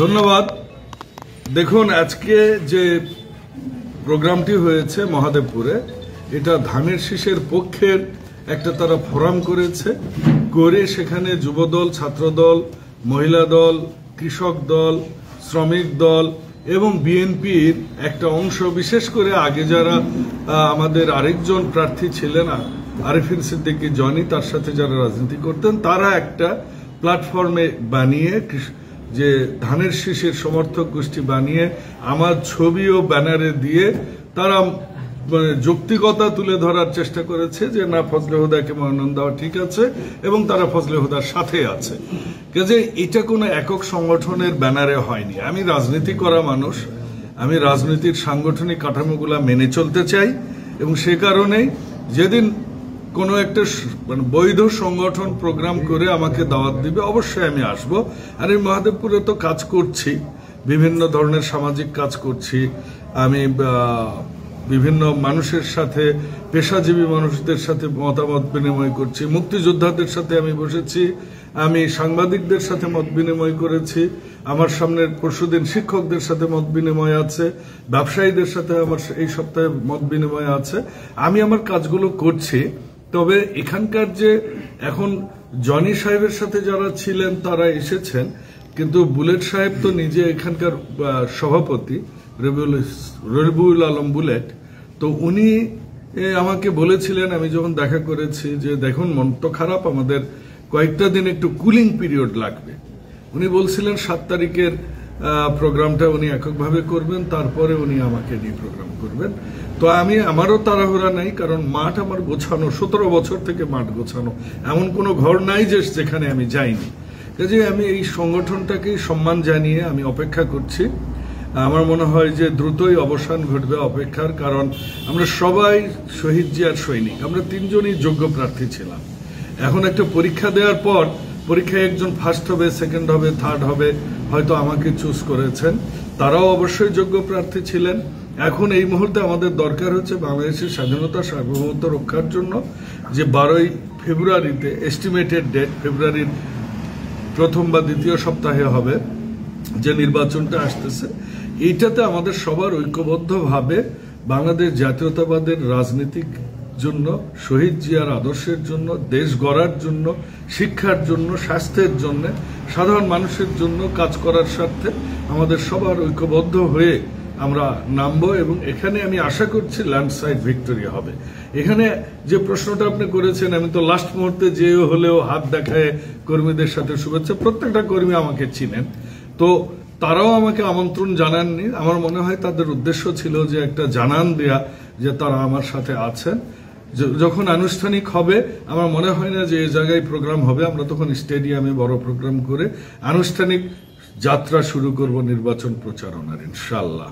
ধন্যবাদ। দেখুন, আজকে যে প্রোগ্রামটি হয়েছে মহাদেবপুরে, এটা ধানের শীষের পক্ষের একটা তারা ফোরাম করেছে, করে সেখানে যুবদল, ছাত্রদল, মহিলা দল, কৃষক দল, শ্রমিক দল এবং বিএনপির একটা অংশ, বিশেষ করে আগে যারা আমাদের আরেকজন প্রার্থী ছিলেন আরিফিন সিদ্দিকী জনি, তার সাথে যারা রাজনীতি করতেন, তারা একটা প্ল্যাটফর্মে বানিয়ে যে ধানের শীষের সমর্থক গোষ্ঠী বানিয়ে আমার ছবি ও ব্যানারে দিয়ে তারা যৌক্তিকতা তুলে ধরার চেষ্টা করেছে যে না, ফজলে হুদাকে মনোনয়ন দেওয়া ঠিক আছে এবং তারা ফজলে হুদার সাথে আছে। কাজে এটা কোনো একক সংগঠনের ব্যানারে হয়নি। আমি রাজনীতি করা মানুষ, আমি রাজনীতির সাংগঠনিক কাঠামোগুলা মেনে চলতে চাই এবং সে কারণেই যেদিন কোনো একটা বৈধ সংগঠন প্রোগ্রাম করে আমাকে দাওয়াত দিবে অবশ্যই আমি আসব। আর এই মহাদেবপুরে তো কাজ করছি, বিভিন্ন ধরনের সামাজিক কাজ করছি, আমি বিভিন্ন মানুষের সাথে, পেশাজীবী মানুষদের সাথে মতামত বিনিময় করছি, মুক্তিযোদ্ধাদের সাথে আমি বসেছি, আমি সাংবাদিকদের সাথে মত বিনিময় করেছি, আমার সামনের পরশুদিন শিক্ষকদের সাথে মত বিনিময় আছে, ব্যবসায়ীদের সাথে আমার এই সপ্তাহে মত বিনিময় আছে। আমি আমার কাজগুলো করছি। তবে এখানকার যে এখন জনি সাহেবের সাথে যারা ছিলেন তারা এসেছেন, কিন্তু বুলেট সাহেব তো নিজে এখানকার সভাপতি, রবিউল আলম বুলেট, তো উনি আমাকে বলেছিলেন, আমি যখন দেখা করেছি, যে দেখুন মন তো খারাপ, আমাদের কয়েকটা দিন একটু কুলিং পিরিয়ড লাগবে। উনি বলছিলেন 7 তারিখের প্রোগ্রামটা উনি এককভাবে করবেন, তারপরে উনি আমাকে নিয়ে প্রোগ্রাম করবেন। তো আমারও তাড়াহুড়া নাই, কারণ মাঠ আমার গোছানো, 17 বছর থেকে মাঠ গোছানো, এমন কোনো ঘর নাই যেখানে আমি যাইনি। কাজে আমি এই সংগঠনটাকে সম্মান জানিয়ে আমি অপেক্ষা করছি। আমার মনে হয় যে দ্রুতই অবসান ঘটবে অপেক্ষার, কারণ আমরা সবাই শহীদ জিয়ার সৈনিক, আমরা 3 জনই যোগ্য প্রার্থী ছিলাম। এখন একটা পরীক্ষা দেওয়ার পর পরীক্ষায় একজন ফার্স্ট হবে, সেকেন্ড হবে, থার্ড হবে, হয়তো আমাকে চুজ করেছেন, তারাও অবশ্যই যোগ্য প্রার্থী ছিলেন। এখন এই মুহূর্তে আমাদের দরকার হচ্ছে বাংলাদেশের স্বাধীনতা সার্বভৌমত্ব রক্ষার জন্য যে 12ই ফেব্রুয়ারিতে এস্টিমেটেড ডেট, ফেব্রুয়ারির প্রথম বা দ্বিতীয় সপ্তাহে হবে যে নির্বাচনটা আসতেছে, এইটাতে আমাদের সবার ঐক্যবদ্ধভাবে বাংলাদেশ জাতীয়তাবাদের রাজনীতির জন্য, শহীদ জিয়ার আদর্শের জন্য, দেশ গড়ার জন্য, শিক্ষার জন্য, স্বাস্থ্যের জন্য, সাধারণ মানুষের জন্য কাজ করার স্বার্থে আমাদের সবার ঐক্যবদ্ধ হয়ে আমরা নামবো। এবং এখানে আমি আশা করছি ল্যান্ডস্লাইড ভিক্টোরি হবে। এখানে যে প্রশ্নটা আপনি করেছেন, আমি তো লাস্ট মুহূর্তে যে হলেও হাত দেখায় কর্মীদের সাথে শুভেচ্ছা, প্রত্যেকটা কর্মী আমাকে চিনেন, তো তারাও আমাকে আমন্ত্রণ জানাননি। আমার মনে হয় তাদের উদ্দেশ্য ছিল যে একটা জানান দেয়া যে তারা আমার সাথে আছেন। যখন আনুষ্ঠানিক হবে, আমার মনে হয় না যে এই জায়গায় প্রোগ্রাম হবে, আমরা তখন স্টেডিয়ামে বড় প্রোগ্রাম করে আনুষ্ঠানিক যাত্রা শুরু করব নির্বাচন প্রচারণার, ইনশাআল্লাহ।